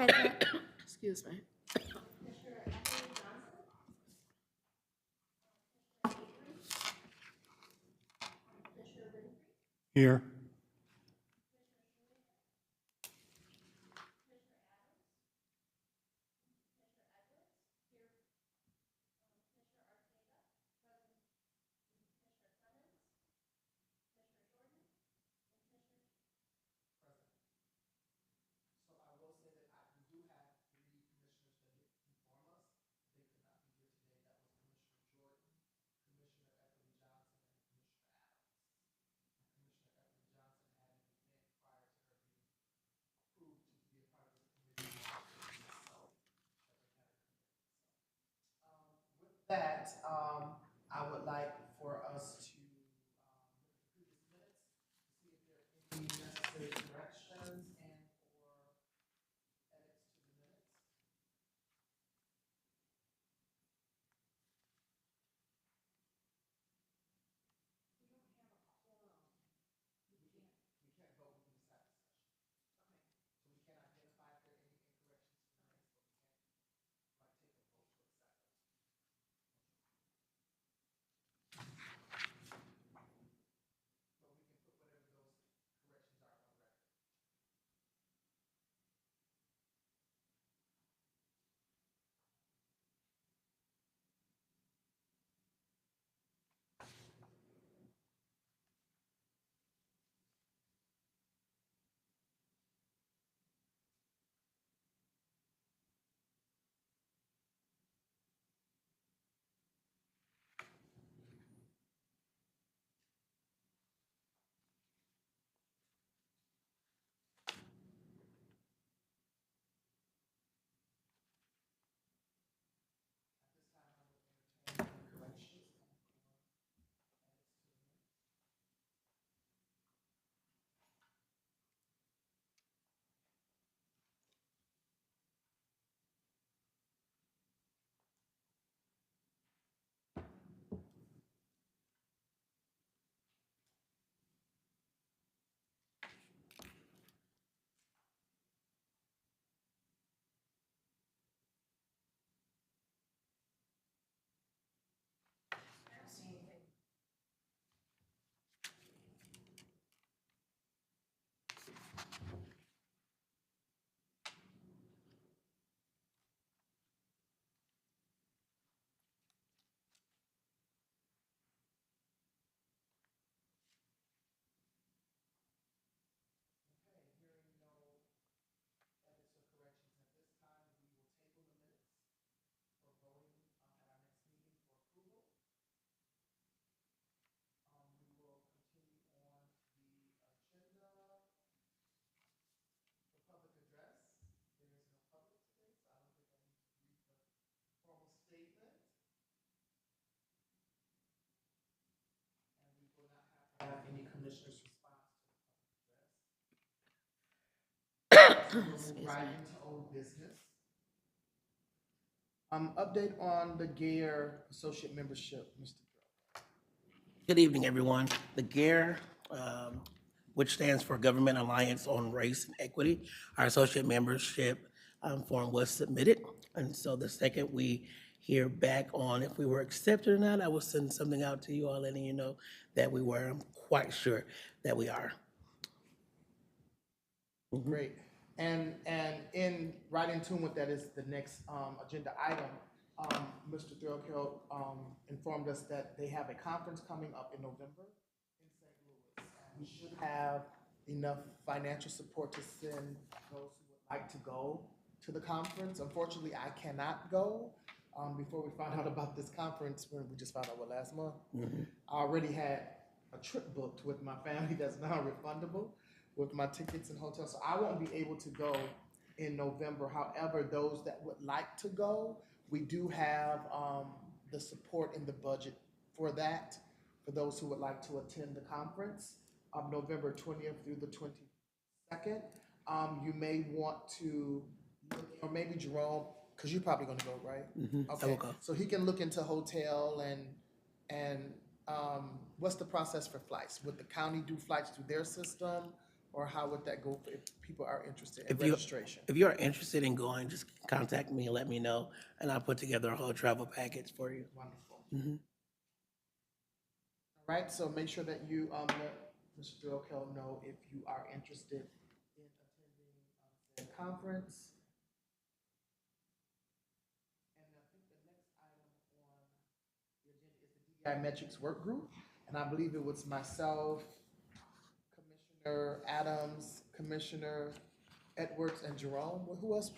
Present. Excuse me. Here. So I will say that we do have three commissioners that did inform us they could not be here today. That was Commissioner Jordan, Commissioner Ethel Johnson, and Commissioner Adams. Commissioner Ethel Johnson had an event prior to her being approved to be a part of this committee. So Ethel had an event. With that, I would like for us to look at the previous minutes to see if there are any necessary corrections and or edits to the minutes. We can't vote, we can just have discussion. So we can identify if there are any incorrections to the minutes, but we can't like take a vote to accept them. But we can put whatever those corrections are on record. At this time, I will entertain any corrections and or edits to the minutes. Okay, hearing no edits or corrections at this time, we will table the minutes for voting at our next meeting for approval. We will continue on the agenda. The public address, there is no public today, so I don't think I need to read the formal statement. And we will not have to have any commissioner's response to the public address. So we'll move right into old business. Update on the GARE associate membership, Mr. Drill. Good evening, everyone. The GARE, which stands for Government Alliance on Race and Equity, our associate membership form was submitted. And so the second we hear back on if we were accepted or not, I will send something out to you all letting you know that we were. I'm quite sure that we are. Great. And in right in tune with that is the next agenda item. Mr. Threlkeld informed us that they have a conference coming up in November in St. Louis. And we should have enough financial support to send those who would like to go to the conference. Unfortunately, I cannot go. Before we found out about this conference, when we just found out last month, I already had a trip booked with my family that's now refundable with my tickets and hotels. So I won't be able to go in November. However, those that would like to go, we do have the support in the budget for that, for those who would like to attend the conference of November 20th through the 22nd. You may want to, or maybe Jerome, because you're probably going to go, right? I will go. So he can look into hotel and what's the process for flights? Would the county do flights through their system, or how would that go if people are interested in If you, registration? if you're interested in going, just contact me and let me know, and I'll put together a whole travel package for you. Wonderful. All right, so make sure that you let Mr. Threlkel know if you are interested in attending the conference. And I think the next item on the agenda is the DEI metrics work group. And I believe it was myself, Commissioner Adams, Commissioner Edwards, and Jerome. Who else?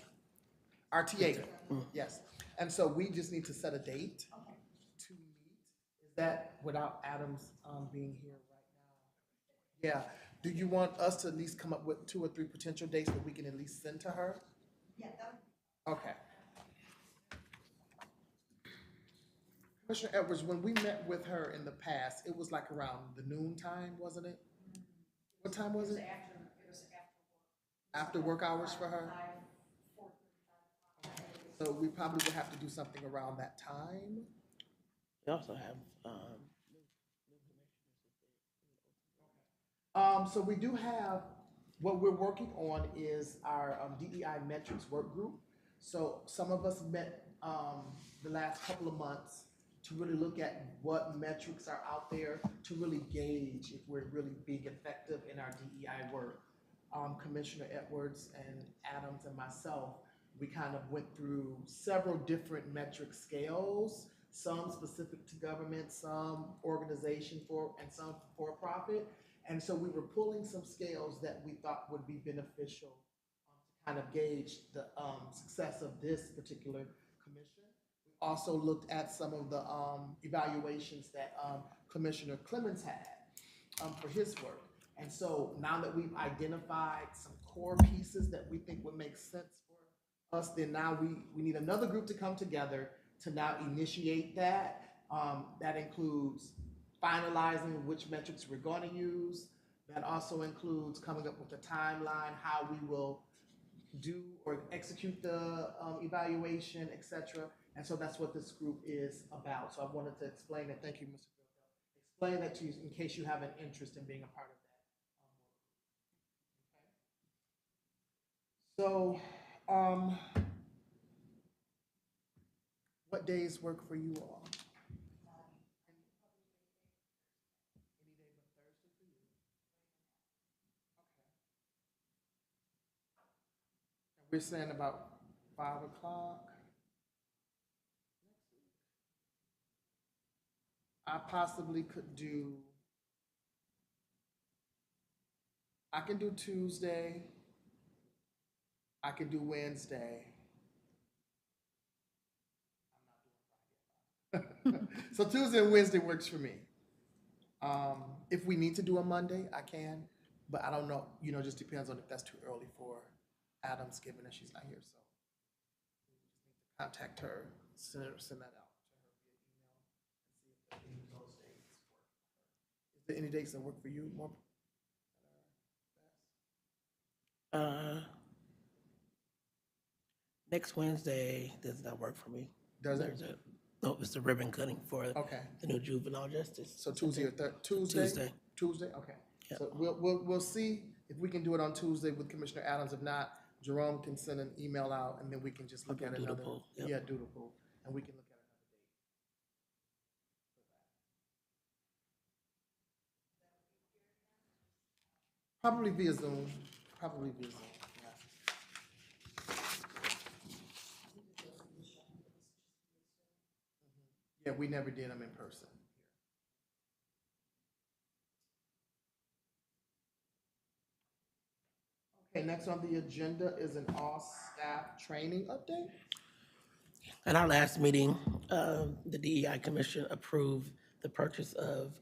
RTA, yes. And so we just need to set a date to meet. Is that without Adams being here right now? Yeah. Do you want us to at least come up with 2 or 3 potential dates that we can at least send to her? Yeah. Okay. Commissioner Edwards, when we met with her in the past, it was like around the noon time, wasn't it? What time was it? After work hours for her? So we probably would have to do something around that time. We also have, So we do have, what we're working on is our DEI metrics work group. So some of us met the last couple of months to really look at what metrics are out there to really gauge if we're really being effective in our DEI work. Commissioner Edwards and Adams and myself, we kind of went through several different metric scales, some specific to government, some organization and some for profit. And so we were pulling some scales that we thought would be beneficial to kind of gauge the success of this particular commission. We also looked at some of the evaluations that Commissioner Clemens had for his work. And so now that we've identified some core pieces that we think would make sense for us, then now we need another group to come together to now initiate that. That includes finalizing which metrics we're going to use. That also includes coming up with a timeline, how we will do or execute the evaluation, etc. And so that's what this group is about. So I wanted to explain it. Thank you, Mr. Bill. Explain that to you in case you have an interest in being a part of that. Okay. So, what days work for you all? Any day but Thursday for you? Okay. And we're saying about 5 o'clock. I possibly could do, I can do Tuesday, I can do Wednesday. So Tuesday and Wednesday works for me. If we need to do a Monday, I can, but I don't know, just depends on if that's too early for Adams, given that she's not here, so. We just need to contact her, send that out to her via email, and see if any of those dates work. Is there any dates that work for you more? next Wednesday does not work for me. Does it? No, it's the ribbon cutting for Okay. the new juvenile justice. So Tuesday or Tuesday? Tuesday. Tuesday, okay. Yep. So we'll see if we can do it on Tuesday with Commissioner Adams. If not, Jerome can send an email out and then we can just look I'll at do another. doodle poll, yep. Yeah, doodle poll, and we can look at another date. Probably via Zoom, yeah. Yeah, we never did them in person. Okay, next on the agenda is an all-staff training update. At our last meeting, the DEI Commission approved the purchase of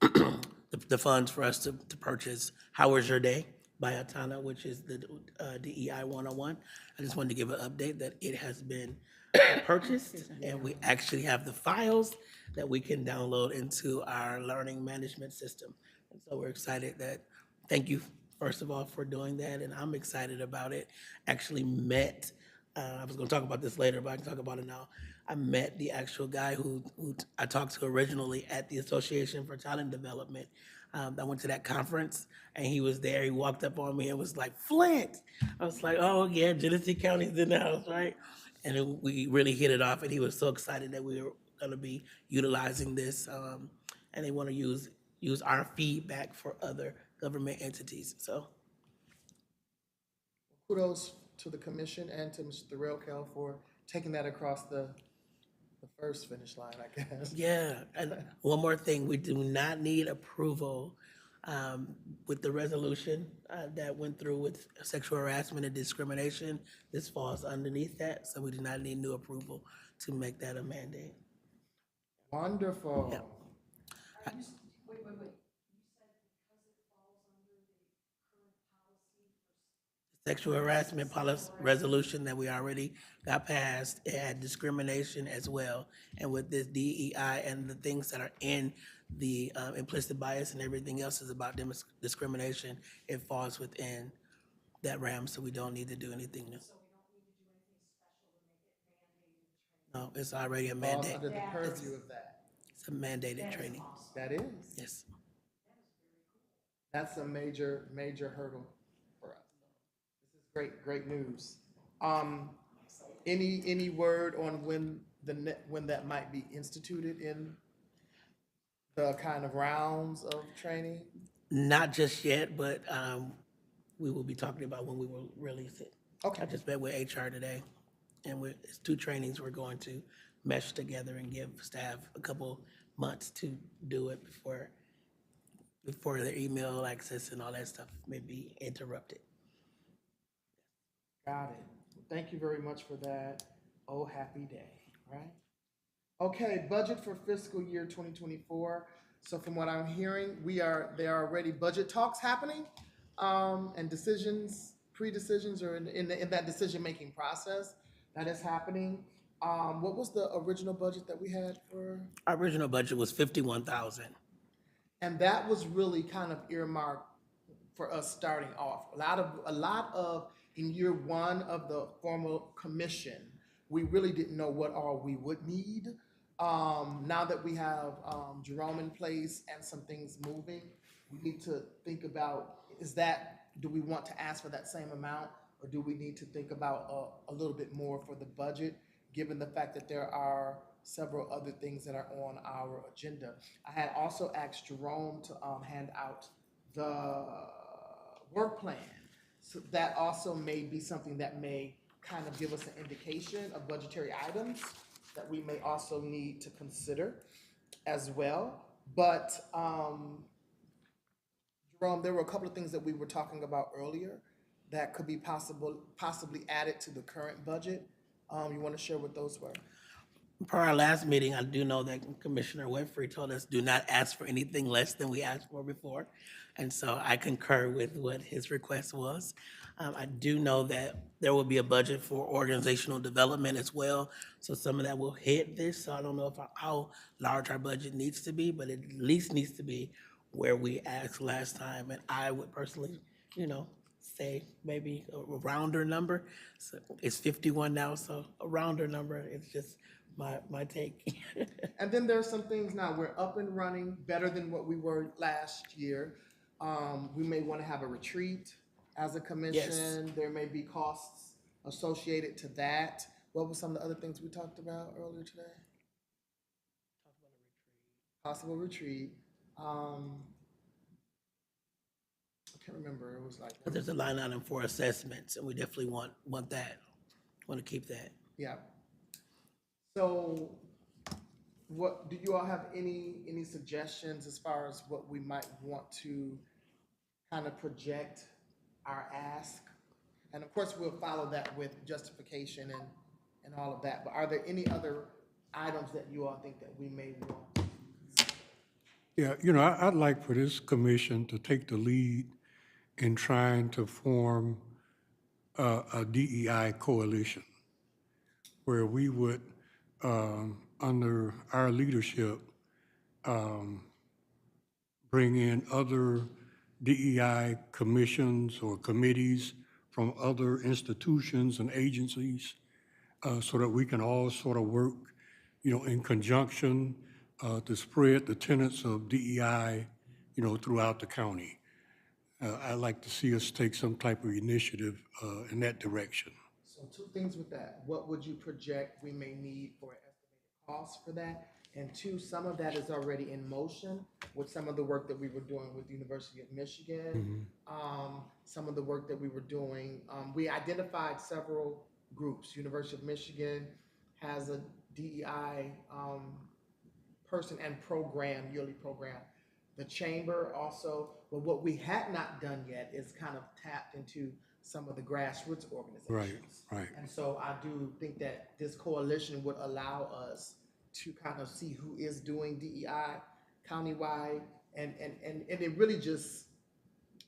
the funds for us to purchase How Was Your Day by Atana, which is the DEI 101. I just wanted to give an update that it has been purchased, and we actually have the files that we can download into our learning management system. And so we're excited that, thank you, first of all, for doing that, and I'm excited about it. Actually met, I was gonna talk about this later, but I can talk about it now. I met the actual guy who I talked to originally at the Association for Talent Development I went to that conference, and he was there. He walked up on me and was like, "Flint." I was like, "Oh yeah, Genesee County's in the house, right?" And we really hit it off, and he was so excited that we were going to be utilizing this, and they want to use our feedback for other government entities. So Kudos to the commission and to Mr. Thorell for taking that across the first finish line, I guess. yeah, and one more thing, we do not need approval with the resolution that went through with sexual harassment and discrimination. This falls underneath that, so we do not need new approval to make that a mandate. Wonderful. Yeah. Sexual harassment policy resolution that we already got passed, it had discrimination as well. And with this DEI and the things that are in the implicit bias and everything else is about discrimination, it falls within that realm, so we don't need to do anything new. No, it's already a Falls mandate. under the purview of that. It's a mandated training. That is. Yes. That's a major, major hurdle for us. This is great, great news. Any word on when that might be instituted in the kind of rounds of training? Not just yet, but we will be talking about when we will release it. Okay. I just met with HR today, and it's 2 trainings we're going to mesh together and give staff a couple months to do it before their email access and all that stuff may be interrupted. Got it. Thank you very much for that. Oh, happy day, right? Okay, budget for fiscal year 2024. So from what I'm hearing, there are already budget talks happening, and decisions, pre-decisions, or in that decision-making process that is happening. What was the original budget that we had for? Our original budget was 51,000. And that was really kind of earmarked for us starting off. A lot of in year one of the formal commission, we really didn't know what all we would need. Now that we have Jerome in place and some things moving, we need to think about, do we want to ask for that same amount, or do we need to think about a little bit more for the budget, given the fact that there are several other things that are on our agenda. I had also asked Jerome to hand out the work plan. So that also may be something that may kind of give us an indication of budgetary items that we may also need to consider as well. But Jerome, there were a couple of things that we were talking about earlier that could be possibly added to the current budget. You want to share what those were? Per our last meeting, I do know that Commissioner Winfrey told us, do not ask for anything less than we asked for before. And so I concur with what his request was. I do know that there will be a budget for organizational development as well. So some of that will hit this. So I don't know how large our budget needs to be, but it at least needs to be where we asked last time. And I would personally, say maybe a rounder number. So it's 51 now, so a rounder number. It's just my take. And then there's some things now, we're up and running better than what we were last year. We may want to have a retreat as a commission. Yes. There may be costs associated to that. What were some of the other things we talked about earlier today? Possible retreat. I can't remember. It was like, But there's a line item for assessments, and we definitely want that. Want to keep that. yeah. So what, do you all have any suggestions as far as what we might want to kind of our ask? And of course, we'll follow that with justification and all of that. But are there any other items that you all think that we may want? Yeah, I'd like for this commission to take the lead in trying to form a DEI coalition where we would, under our leadership, bring in other DEI commissions or committees from other institutions and agencies so that we can all sort of work, in conjunction to spread the tenets of DEI throughout the county. I'd like to see us take some type of initiative in that direction. So two things with that. What would you project we may need for an estimated cost for that? And two, some of that is already in motion with some of the work that we were doing with the University of Michigan. Some of the work that we were doing, we identified several groups. University of Michigan has a DEI person and program, yearly program. The chamber also, but what we had not done yet is kind of tapped into some of the grassroots organizations. Right. And so I do think that this coalition would allow us to kind of see who is doing DEI countywide, and it really just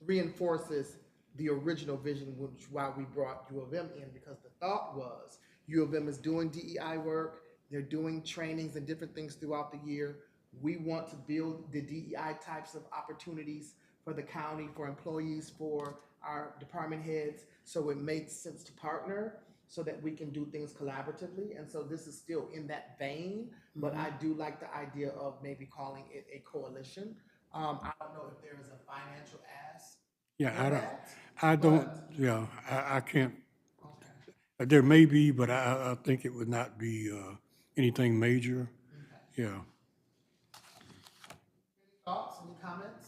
reinforces the original vision, which why we brought U of M in, because the thought was U of M is doing DEI work, they're doing trainings and different things throughout the year. We want to build the DEI types of opportunities for the county, for employees, for our department heads. So it made sense to partner so that we can do things collaboratively. And so this is still in that vein, but I do like the idea of maybe calling it a coalition. I don't know if there is a financial ask Yeah, for that. I don't, yeah, I can't, there may be, but I think it would not be anything major. Yeah. Thoughts, any comments?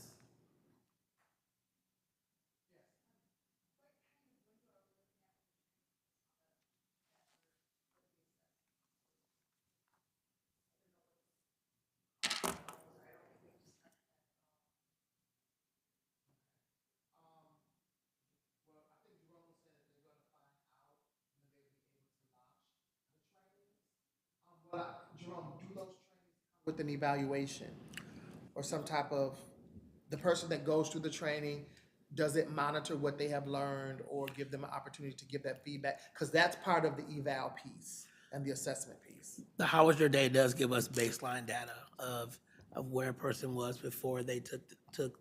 Jerome, do those trainings come with an evaluation or some type of, the person that goes through the training, does it monitor what they have learned or give them an opportunity to give that feedback? Because that's part of the eval piece and the assessment piece. The How Was Your Day does give us baseline data of where a person was before they took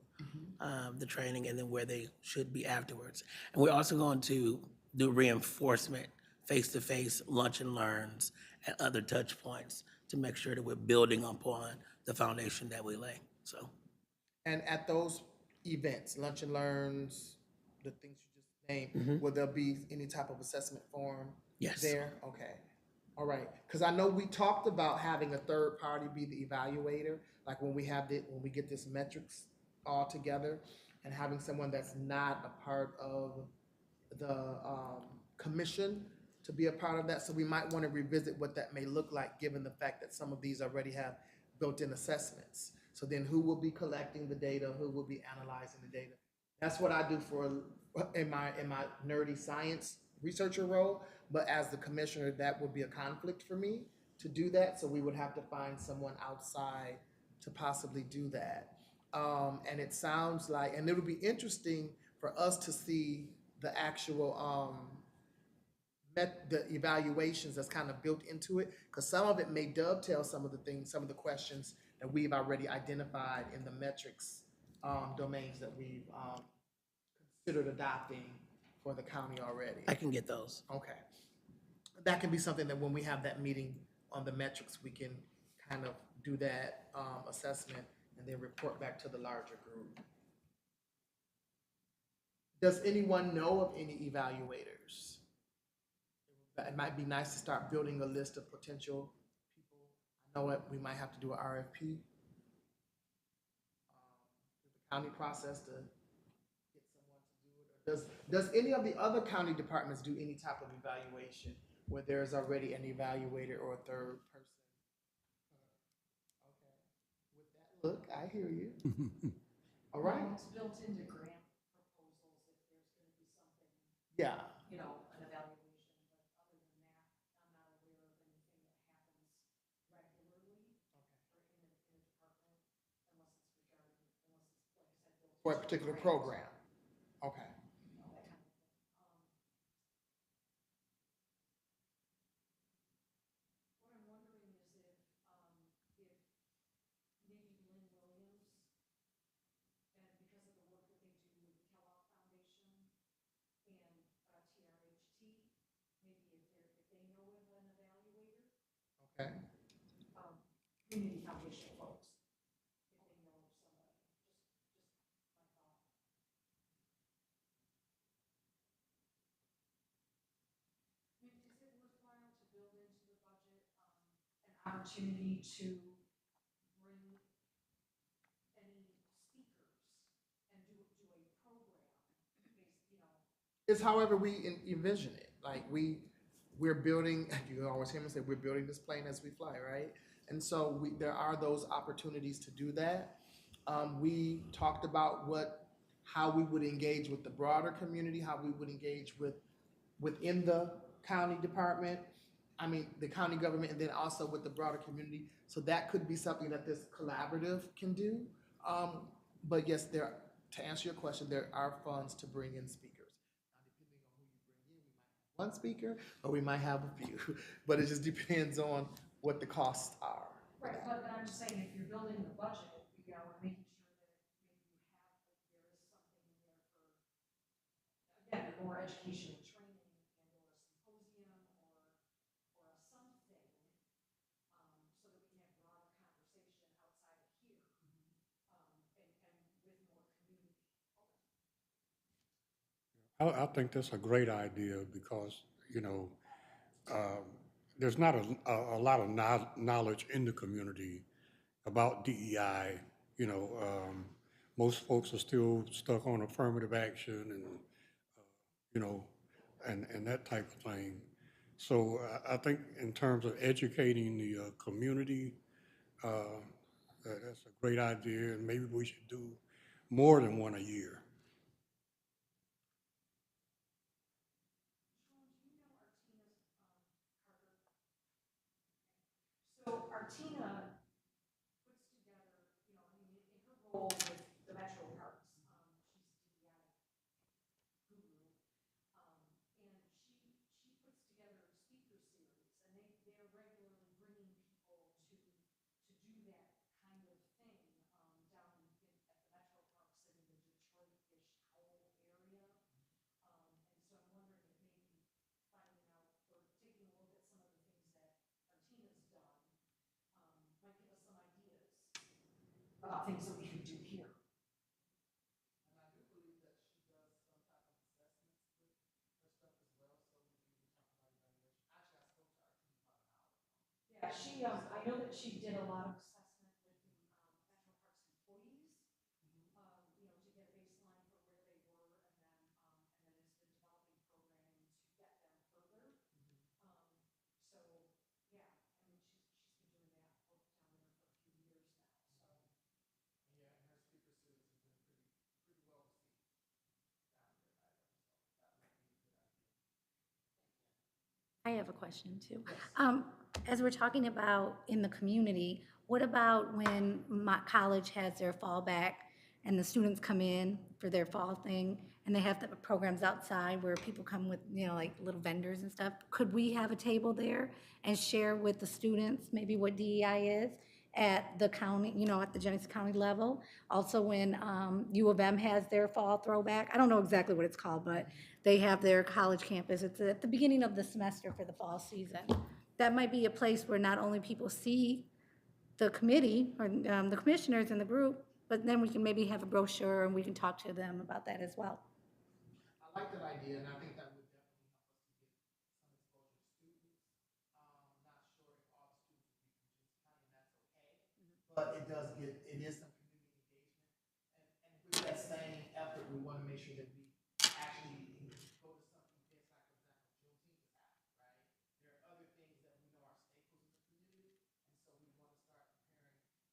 the training and then where they should be afterwards. And we're also going to do reinforcement, face-to-face lunch and learns, and other touch points to make sure that we're building upon the foundation that we lay. So And at those events, lunch and learns, the things you just named, will there be any type of assessment form Yes. there? Okay. All right. Because I know we talked about having a third party be the evaluator, like when we get this metrics all together, and having someone that's not a part of the commission to be a part of that. So we might want to revisit what that may look like, given the fact that some of these already have built-in assessments. So then who will be collecting the data? Who will be analyzing the data? That's what I do in my nerdy science researcher role. But as the commissioner, that would be a conflict for me to do that. So we would have to find someone outside to possibly do that. And it sounds like, and it'll be interesting for us to see the actual the evaluations that's kind of built into it, because some of it may dovetail some of the things, some of the questions that we've already identified in the metrics domains that we've considered adopting for the county already. I can get those. Okay. That can be something that when we have that meeting on the metrics, we can kind of do that assessment and then report back to the larger group. Does anyone know of any evaluators? It might be nice to start building a list of potential people. I know we might have to do an RFP, the county process to get someone to do it. Or does any of the other county departments do any type of evaluation where there's already an evaluator or a third person? Okay. With that look, I hear you. All right. Well, it's built into grant proposals if there's gonna be something, Yeah. an evaluation, but other than that, I'm not aware of anything that happens regularly or in a department unless it's like I said, built For a into particular grants, program. Okay. that kind of thing. What I'm wondering is if maybe Lynn Williams, and because of the work that they do with the Kellogg Foundation and TRHT, maybe if they know of an evaluator, Okay. community foundation folks, if they know of somebody, opportunity to bring any speakers and do a program based, you know? It's however we envision it. Like we're building. You always hear me say we're building this plane as we fly, right? And so there are those opportunities to do that. We talked about how we would engage with the broader community, how we would engage within the county department. I mean, the county government, and then also with the broader community. So that could be something that this collaborative can do. But yes, to answer your question, there are funds to bring in speakers. Now, depending on who you bring in, we might have one speaker or we might have a few, but it just depends on what the costs are. Right, but I'm just saying, if you're building the budget, you know, and making sure that maybe you have, like, there is something in there for, again, more education and training and or a symposium or a something, so that we can have broader conversation outside of here, and with more community. I think that's a great idea because, you know, um, there's not a lot of knowledge in the community about DEI. You know, most folks are still stuck on affirmative action and, you know, and that type of thing. So I think in terms of educating the community, uh, that's a great idea, and maybe we should do more than one a year. So Artina puts together, you know, I mean, in her role with the Metro Parks, she's DEI guru, and she puts together speaker series, and they're regularly bringing people to do that kind of thing, down at the Metro Parks and in the Detroit-ish Howell area. And so I'm wondering if maybe finding out or taking a look at some of the things that Artina's done, might give us some ideas about things that we can do here. And I do believe that she does some type of assessments with her stuff as well. So we can even talk about evaluation. Actually, I spoke to our team about an hour ago. Yeah, I know that she did a lot of assessment with the, Metro Parks employees, you know, to get a baseline for where they were, and then has been developing programming to get them further. So, yeah, I mean, she's been doing that down there for a few years now, so. And yeah, and her speaker series has been pretty well received down here by them. So that might be a good idea. I have a question too. As we're talking about in the community, what about when my college has their fallback and the students come in for their fall thing and they have the programs outside where people come with, you know, like little vendors and stuff? Could we have a table there and share with the students maybe what DEI is at the county, you know, at the Genesee County level? Also when U of M has their fall throwback, I don't know exactly what it's called, but they have their college campus. It's at the beginning of the semester for the fall season. That might be a place where not only people see the committee or the commissioners in the group, but then we can maybe have a brochure and we can talk to them about that as well. I like that idea, and I think that would definitely help us to get some exposure to students. Not sure if all the students will be from Genesee County, and that's okay. But it is some community engagement. And with that same effort, we want to make sure that we actually go to some events, like, for example, Juneteenth is happening, right? There are other things that we know are staples in the community, and so we want to start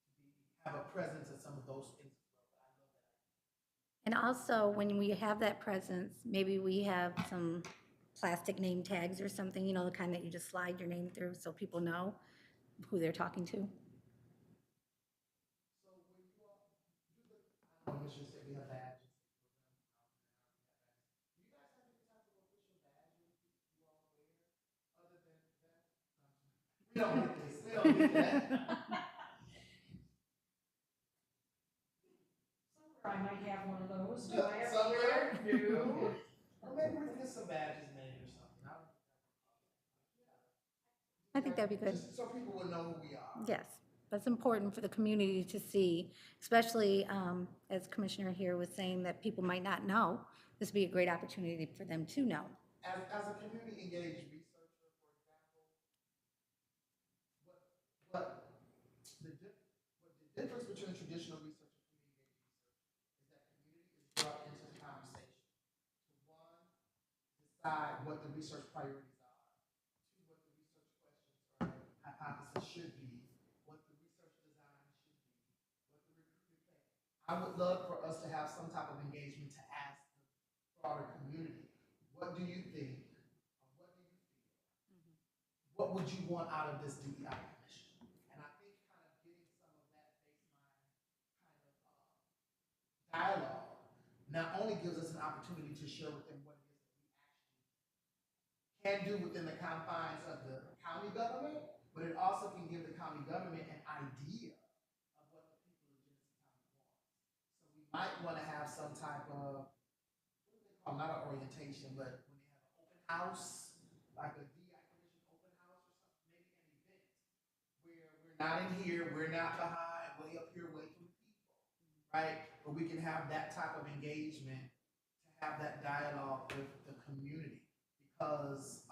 preparing have a presence at some of those things as well. But I love that idea. And also, when we have that presence, maybe we have some plastic name tags or something, you know, the kind that you just slide your name through so people know who they're talking to. So when you all do the, I don't know, Mission said we have badges. Do you guys have any type of official badges you all wear other than that? We don't get this. We don't get that. Somewhere I might have one of those. Do I ever Somewhere? wear? No. Or maybe we can get some badges made or something. I think that'd be good. Just so people would know who we are. Yes, that's important for the community to see, especially as Commissioner here was saying that people might not know. This would be a great opportunity for them to know. As a community engaged researcher, for example, what difference between traditional research and community-based research is that community is brought into the conversation to one, decide what the research priorities are, two, what the research questions or hypothesis should be, what the research design should be, what the recruitment plan. I would love for us to have some type of engagement to ask the broader community, what do you think? What do you feel? What would you want out of this DEI commission? And I think kind of getting some of that baseline kind of dialogue not only gives us an opportunity to share with them what it is that we actually can do within the confines of the county government, but it also can give the county government an idea of what the people of Genesee County want. So we might want to have some type of, not an orientation, but when they have an open house, like a DI commission open house or something, maybe an event where we're not in here, we're not behind, way up here, way from the people, right? But we can have that type of engagement to have that dialogue with the community because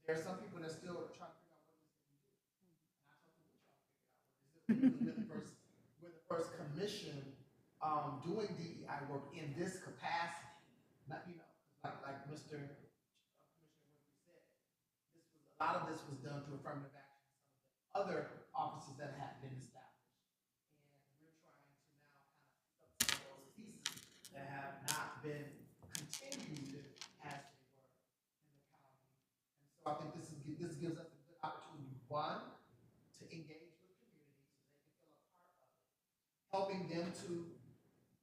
there are some people that still trying to figure out what it is that we do. And I told them, what y'all figure out what it is that we do. We're the first commission doing DEI work in this capacity. Not, you know, like Mr. Commissioner Winfrey said, a lot of this was done through affirmative action in some of the other offices that have been established. And we're trying to now kind of pick up some of those pieces that have not been continued as they were in the county. And so I think this gives us a good opportunity, one, to engage with community so they can feel a part of it, helping them to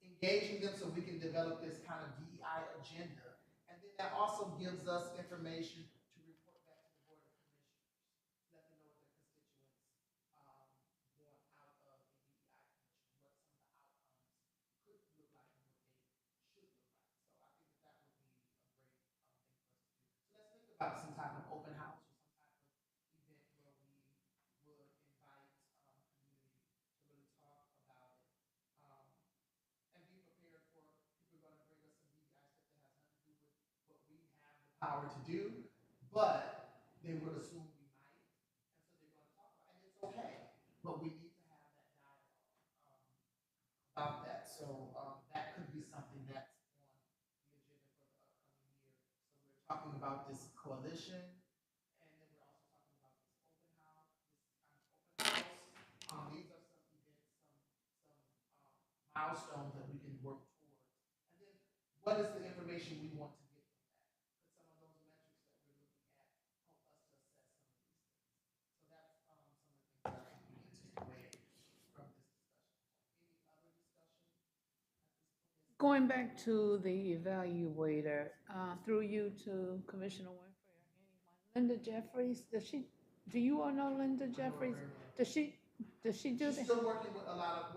engaging them so we can develop this kind of DEI agenda. And then that also gives us information to report back to the Board of Commissioners, let them know what their constituents want out of a DEI commission, what some of the outcomes could look like and what they should look like. So I think that would be a great thing for us to do. So let's think about some type of open house or some type of event where we would invite community to really talk about it. And be prepared for people are going to bring us some DEI stuff that has nothing to do with what we have the power to do, but they would assume we might, and so they're going to talk about it. And it's okay, but we need to have that dialogue about that. So that could be something that's on the agenda for the upcoming year. So we're talking about this coalition, and then we're also talking about this open house. These are some events, some milestones that we can work towards. And then what is the information we want to get from that? Because some of those metrics that we're looking at help us to assess some of these things. So that's some of the things that I think we need to take away from this discussion. Any other discussion at this point? Going back to the evaluator, through you to Commissioner Winfrey or anyone, Linda Jeffries, do you all know Linda Jeffries? Does she do She's that? still working with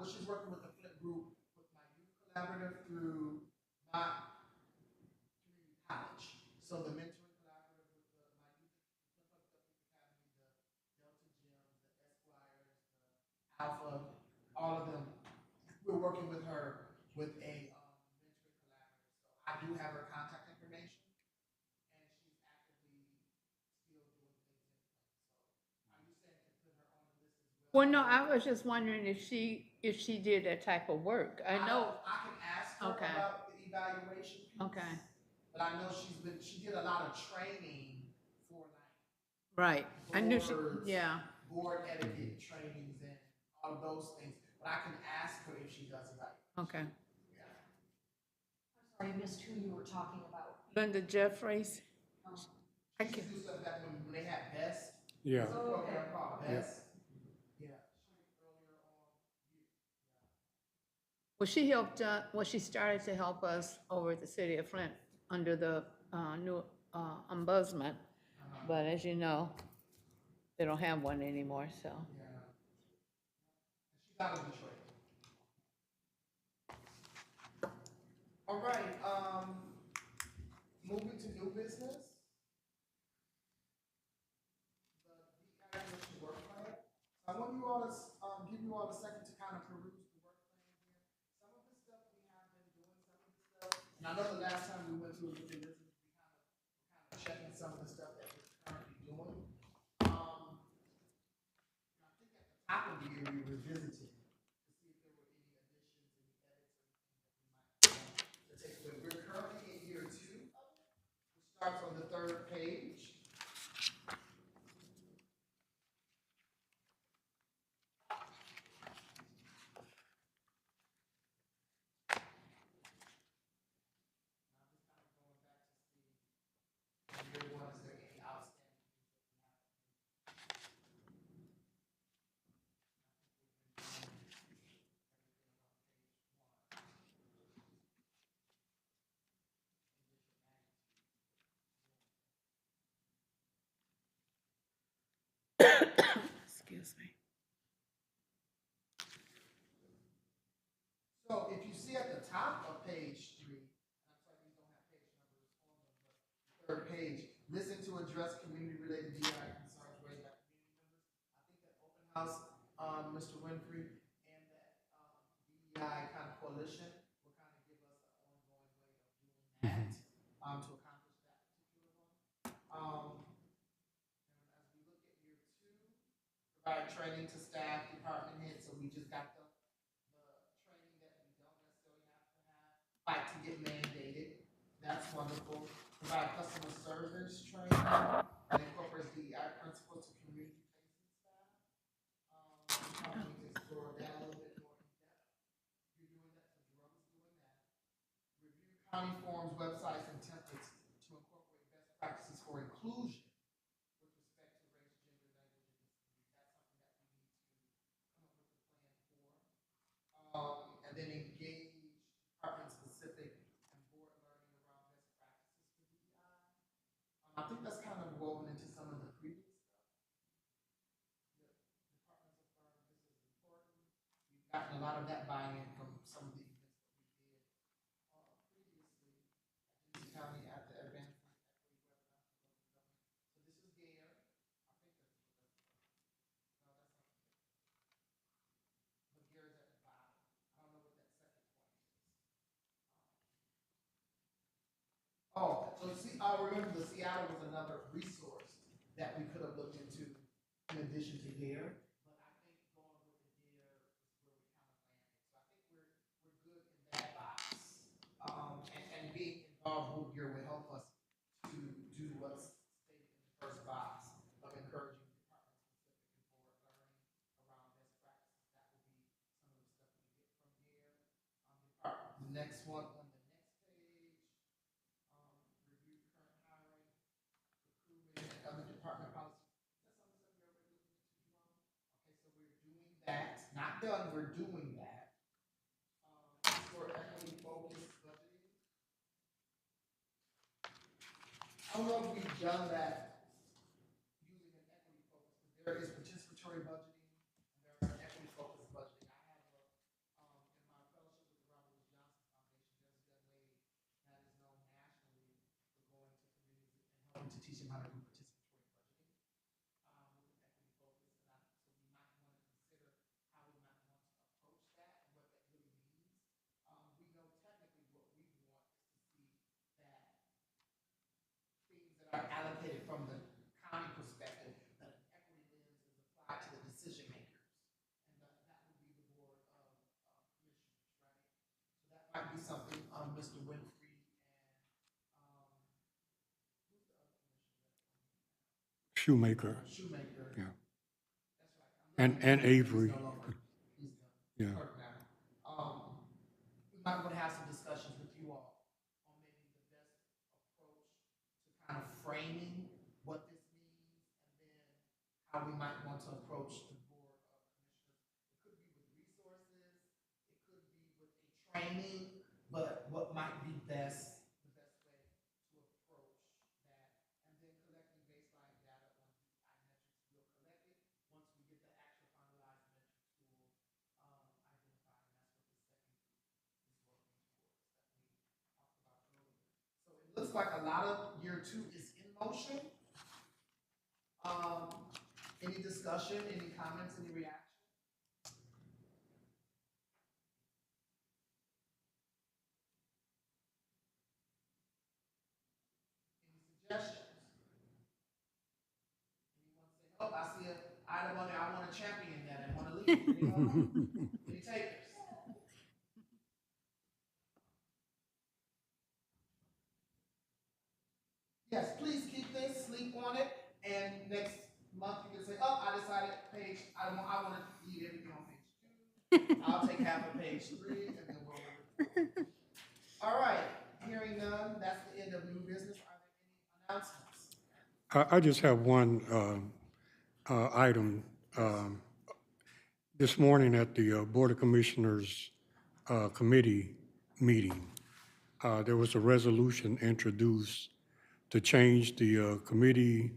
she's working with the Flint group, with my youth collaborative through my community college. So the mentoring collaborative with my youth, the Flint Academy, the Delta Gyms, the Esquires, the Alpha, all of them. We're working with her with a mentoring collaborative. So I do have her contact information, and she's actively still doing things in Flint. So are you saying to put her on the list as well? Well, no, I was just wondering if she did that type of work. I know. I can ask her Okay. about the evaluation piece. Okay. But I know she did a lot of training for like Right. I knew she. boards, Yeah. board etiquette trainings and all of those things. But I can ask her if she does evaluation. Okay. Yeah. I'm sorry, I missed who you were talking about. Linda Jeffries. I She can. used to do stuff back when they had BEST. Yeah. There's a program called BEST. Yeah. Earlier on. Well, she helped. Well, she started to help us over at the city of Flint under the new ombudsman. But as you know, they don't have one anymore. So. Yeah. She's out of Detroit. All right. Moving to new business. The DEI Commission work plan. So I want you all to give you all a second to kind of peruse the work plan here. Some of the stuff we have been doing, some of the stuff, and I know the last time we went through the business, we kind of checking some of the stuff that we're currently doing. I think at the top of the year we Excuse me. So if you see at the top of page 3, I'm sorry, these don't have page numbers on them, but the third page, listen to address community-related DI concerns raised by community members. I think that open house, Mr. Winfrey, and that DEI kind of coalition will kind of give us an ongoing way of doing that, to accomplish that particular one. And as we look at year 2, provide training to staff, department heads, so we just got the training that we don't necessarily have to have, like to get mandated. That's wonderful. Provide customer service training that incorporates DEI principles to community facing staff. Probably need to explore that a little bit more in depth. You're doing that, so Jerome's doing that. Review county forms, websites, and templates to incorporate best practices for inclusion with respect to race, gender, language, and disability. That's something that we need to come up with a plan for. And then engage department-specific and board learning around best practices for DEI. I think that's kind of woven into some of the previous stuff. The departments affirm this is important. We've gotten a lot of that buy-in from some of the events that we did previously at Genesee County at the Advancement Equity Webinar for Local Government. So this is GARE. I think that's no, that's not but GARE is at the bottom. I don't know what that second point is. Oh, so see, I remember the Seattle was another resource that we could have looked into in addition to GARE. But I think going with the GARE is where we kind of landed. So I think we're good in that box. And being involved with GARE will help us to do what's stated in the first box of encouraging department-specific and board learning around best practices. That will be some of the stuff we get from GARE. The next one on the next page. Review current hiring, recruitment, and other department policies. Is that some of the stuff you're already looking into, Jerome? Okay, so we're doing that. Not done, we're doing that. For equity focused budgeting. I don't know if we've done that using an equity focus, because there is participatory budgeting and there is an equity focused budgeting. I have a, in my fellowship with the Robert Louis Johnson Foundation, there's a young lady that is known nationally for going to communities and helping to teach them how to do participatory budgeting with an equity focus. And so we might want to consider how we might want to approach that and what that really means. We know technically what we want is to see that things that are allocated from the county perspective, that an equity lens is applied to the decision makers. And that would be the board of commissioners, right? So that might be something Mr. Winfrey and who's the other commissioner? Shoemaker, Shoemaker. yeah. That's right. And Avery. He's no longer, he's the Yeah. clerk now. We might want to have some discussions with you all on maybe the best approach to kind of framing what this means, and then how we might want to approach the board of commissioners. It could be with resources, it could be with a training, but what might be best, the best way to approach that, and then collecting baseline data on DEI metrics. We'll collect it once we get the actual finalized metric tool identified, and that's what the second group is working towards that we talked about earlier. So it looks like a lot of year 2 is in motion. Any discussion, any comments, any reaction? Any suggestions? Anyone say, oh, I see an item on there, I want to champion that and want to lead. Anyone? Any takers? Yes, please keep this, sleep on it, and next month you can say, oh, I decided page, I want to leave everything on page 2. I'll take half of page 3, and then we'll move it. All right, hearing none, that's the end of new business. Are there any announcements? I just have one item. This morning at the Board of Commissioners committee meeting, there was a resolution introduced to change the committee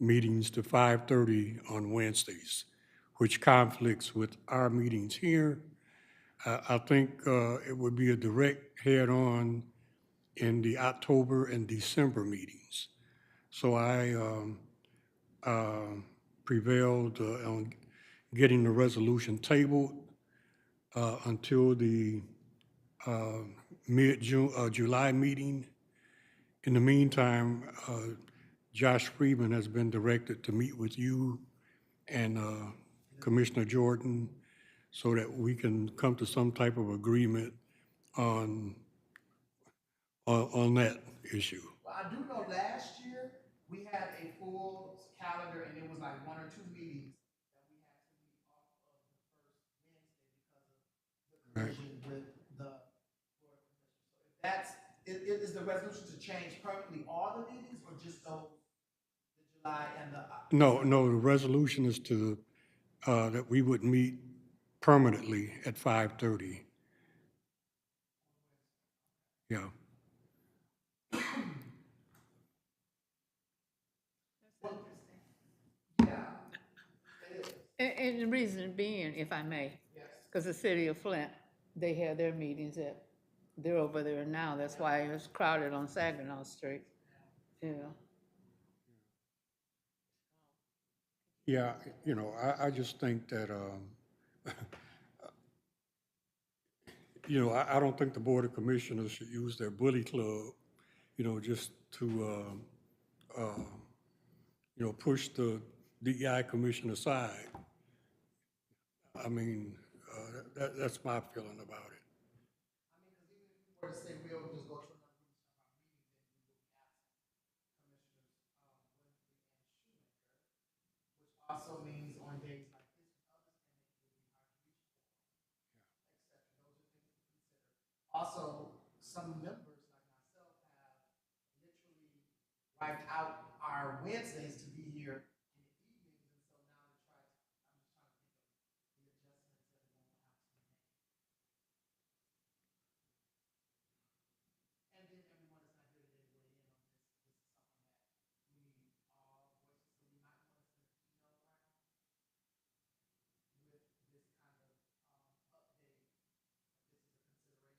meetings to 5:30 on Wednesdays, which conflicts with our meetings here. I think it would be a direct head-on in the October and December meetings. So I prevailed on getting the resolution tabled until the mid-June, July meeting. In the meantime, Josh Friedman has been directed to meet with you and Commissioner Jordan so that we can come to some type of agreement on, on that issue. Well, I do know last year, we had a full calendar and it was like 1 or 2 meetings that we had to meet off of the first Wednesday because of the collision with the board of commissioners. So if that's, is the resolution to change permanently all the meetings or just those, the July and the? No, the resolution is to, that we would meet permanently at 5:30. Yeah. And the reason being, if I may, because the city of Flint, they have their meetings they're over there now. That's why it's crowded on Saginaw Street. Yeah. Yeah, you know, I just think that, you know, I don't think the Board of Commissioners should use their bully club, you know, just to, you know, push the DEI commission aside. I mean, that's my feeling about it. Or to say we'll just go to another room to have our meeting, then we will be absent Commissioners Winfrey and Shoemaker, which also means on days like this with others, and it will be hard to reach for, etc. Those are things to consider. Also, some members like myself have literally wiped out our Wednesdays to be here in the evenings, and so now to try to, I'm just trying to think of the adjustments that we won't have to make. And then everyone is not here today to weigh in on this. This is something that we need all voices, so we might want to send an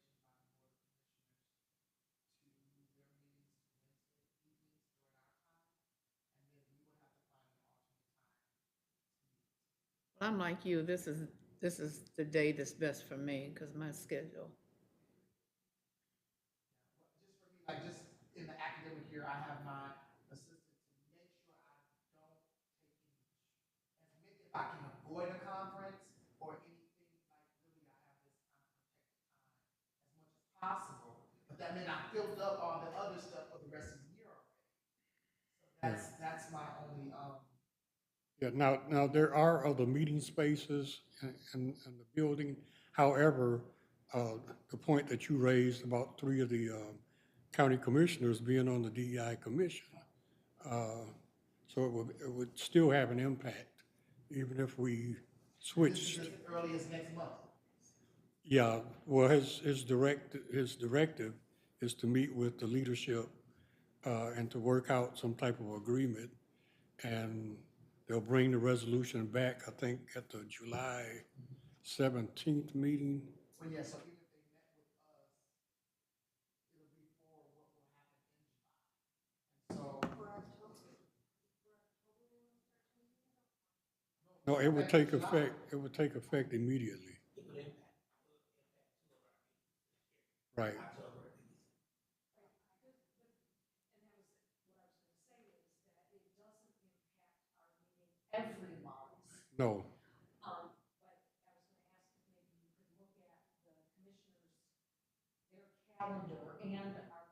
email around with this kind of update. This is a consideration by the Board of Commissioners to move their meetings to Wednesday evenings during our time, and then we would have to find an alternate time to meet. I'm like you, this is the day that's best for me because my schedule. Just for me, like just in the academic year, I have my assistant to make sure I don't take as many, if I can avoid a conference or anything, like really I have this kind of protected time as much as possible. But that meant I filled up all the other stuff for the rest of the year already. So that's my only Yeah, now there are other meeting spaces in the building. However, the point that you raised about 3 of the county commissioners being on the DEI commission, so it would still have an impact, even if we switched. as early as next month. Yeah, well, his directive is to meet with the leadership and to work out some type of agreement. And they'll bring the resolution back, I think, at the July 17th meeting. Well, yeah, so even if they met with us, it'll be for what will happen in July. And so. No, it would take effect immediately. Right. Every month. No, But I was gonna ask if maybe you could look at the commissioners, their calendar and our calendar and figure out,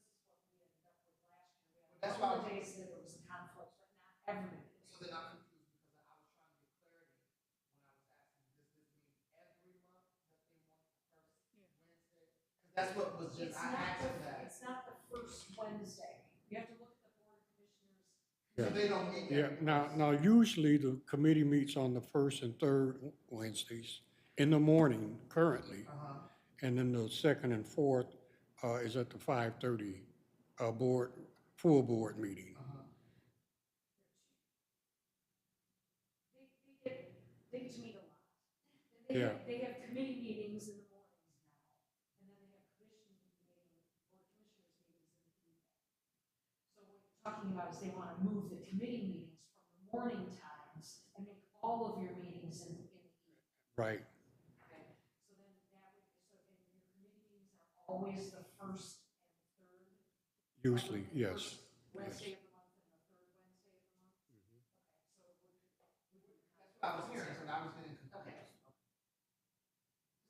because this is what we ended up with last year. We had a That's couple why of days that there was conflict, but not every day. So then I'm confused because I was trying to get clarity when I was asking, does this mean every month that they want the first Wednesday? Because that's what was just, I asked for that. It's not the first Wednesday. You have to look at the board of commissioners. So they don't meet yeah, every now usually the committee meets on the first and third Wednesdays in the morning currently. And then the second and fourth is at the 5:30 full board meeting. Yeah. They have committee meetings in the mornings now, and then they have commission meeting, board of commissioners meetings in the evening. So what you're talking about is they want to move the committee meetings from the morning times and make all of your meetings in the evening. Right. Okay, so then that would, so, and your committee meetings are always the first and third? Usually, yes. First Wednesday of the month and the third Wednesday of the month? Okay, so it would, That's what I was hearing, so I was getting okay. confused.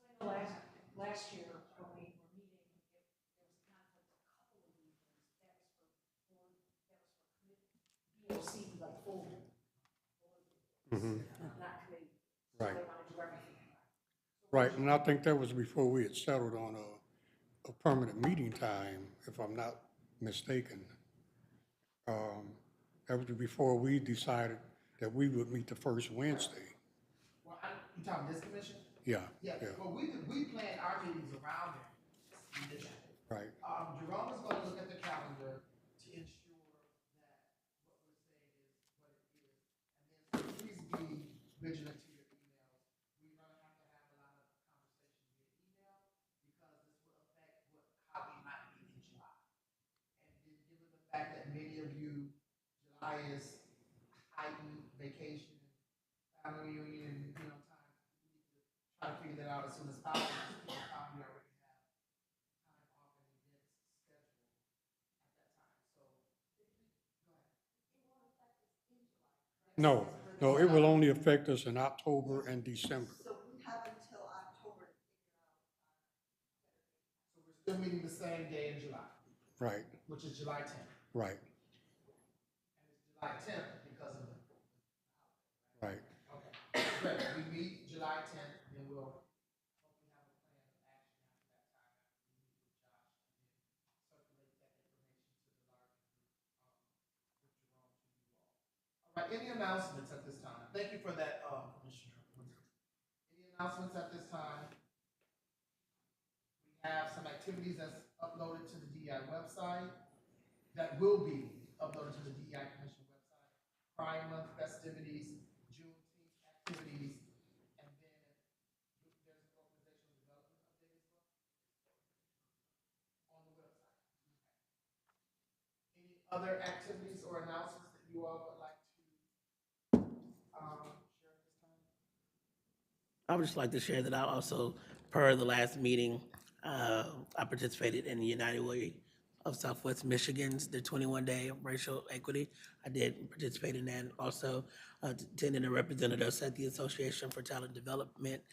Because I know last year, when we were meeting, there was a conflict a couple of evenings, that was for board, that was for committee, BOC, like full board, not committee. So Right. they want to do everything. Right, and I think that was before we had settled on a permanent meeting time, if I'm not mistaken. That was before we decided that we would meet the first Wednesday. Well, you talking this commission? Yeah, Yeah, yeah, well, we planned our meetings around it. right, Jerome is gonna look at the calendar to ensure that what we're saying is what it is. And then please be vigilant to your emails. We're gonna have to have a lot of conversation via email because this will affect how we might meet in July. And then given the fact that many of you, July is heightened vacation, family reunion, time, we need to try to figure that out as soon as possible. So we already have time off and events scheduled at that time. So, go ahead. no, no, it will only affect us in October and December. So we have until October to figure out. So we're still meeting the same day in July, Right, which is July 10th. right, And it's July 10th because of the. right. Okay, great. We meet July 10th, then we'll hopefully have a plan of action after that time, after we meet with Josh, and then circulate that information to the larger group, with Jerome to you all. All right, any announcements at this time? Thank you for that, Commissioner. Any announcements at this time? We have some activities that's uploaded to the DEI website, that will be uploaded to the DEI Commission website. Pride Month festivities, Juneteenth activities, and then there's an organizational development update as well on the website. Any other activities or announcements that you all would like to share at this time? I would just like to share that I also, per the last meeting, I participated in the United Way of Southwest Michigan's, the 21-day racial equity. I did participate in that, and also attending a representative at the Association for Talent Development.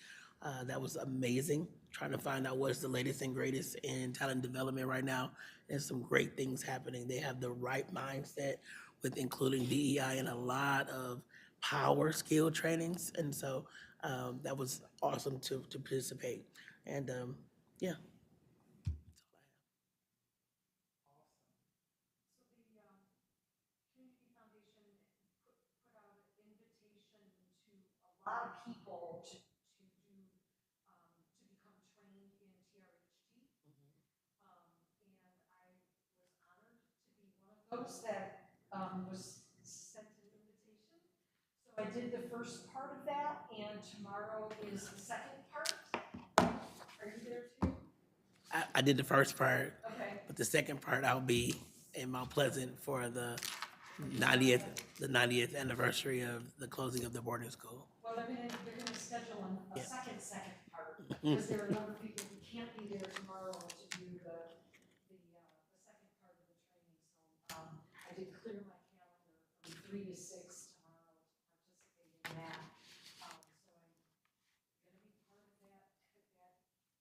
That was amazing, trying to find out what's the latest and greatest in talent development right now. There's some great things happening. They have the right mindset with including DEI and a lot of power skill trainings. And so that was awesome to participate. And yeah. So the Community Foundation put out an invitation to a lot of people to do, to become trained in TRHT. And I was honored to be one of those that was sent an invitation. So I did the first part of that, and tomorrow is the second part. Are you there too? I did the first part, Okay. but the second part I'll be in Mount Pleasant for the 90th anniversary of the closing of the boarding school. Well, they're gonna schedule a second part, because there are a number of people who can't be there tomorrow to do the second part of the training. So, I did clear my calendar from 3 to 6 tomorrow to participate in that. So I'm gonna be part of that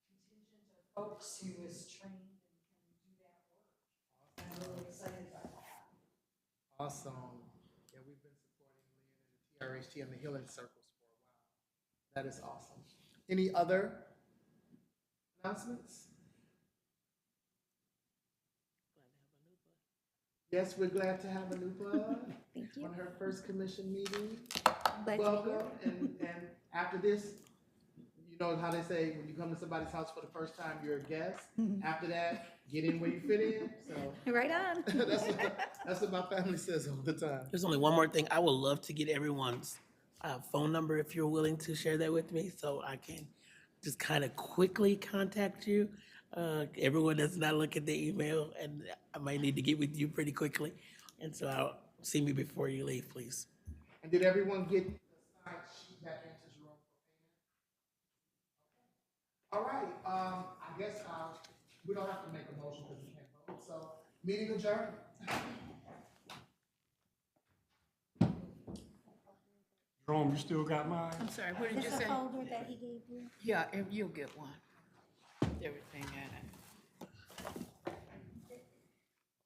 contingent of folks who is trained and can do that work. I'm really excited about that. Awesome. Yeah, we've been supporting Lean and the TRHT and the Healing Circles for a while. That is awesome. Any other announcements? Yes, we're glad to have Anupa. Thank you. On her first commission meeting. Glad to be Welcome, here. and after this, you know how they say, when you come to somebody's house for the first time, you're a guest. After that, get in where you fit in, so. Right on. That's what my family says all the time. There's only one more thing. I would love to get everyone's phone number if you're willing to share that with me so I can just kind of quickly contact you. Everyone does not look at the email, and I might need to get with you pretty quickly. And so I'll see me before you leave, please. And did everyone get the signed sheet that enters room for payment? All right, I guess we don't have to make a motion because we can't vote, so meeting adjourned. Jerome, you still got mine? I'm sorry, what did Is you this a say? folder that he gave you? Yeah, you'll get one. Everything in it.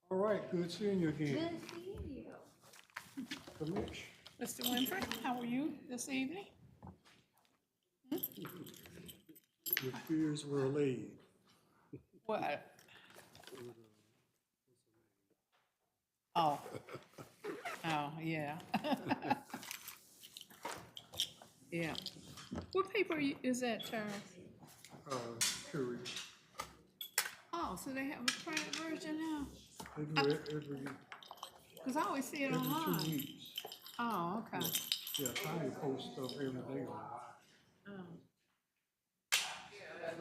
All right, good seeing you again. Good seeing you. Kamish. Mr. Winfrey, how are you this evening? Your fears were allayed. What? Oh. Oh, yeah. Yeah. What paper is that, Charles? Curry. Oh, so they have a printed version now? They do it every Because I always see it 2 online. weeks. Oh, okay. Yeah, Tiny posts stuff every day online. Oh. It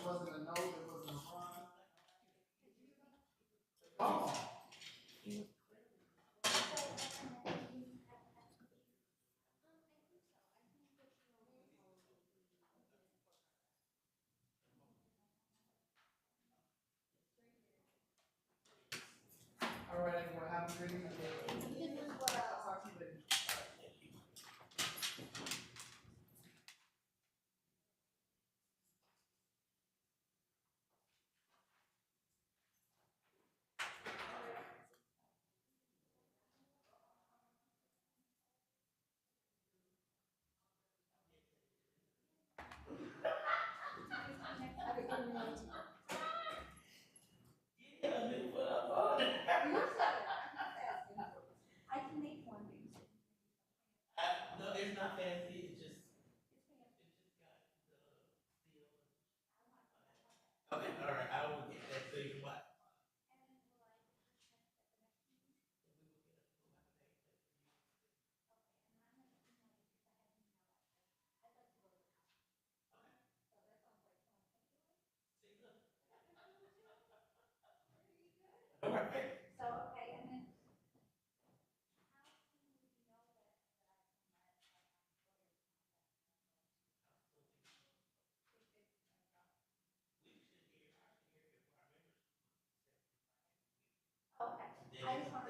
wasn't a no, it wasn't a run. Oh. All right, everyone, have a good evening. I'll talk to you later. I can make one. No, it's not fancy. It's just got the seal. Okay, all right. I will get that to you. What? So, okay, and then okay, I just want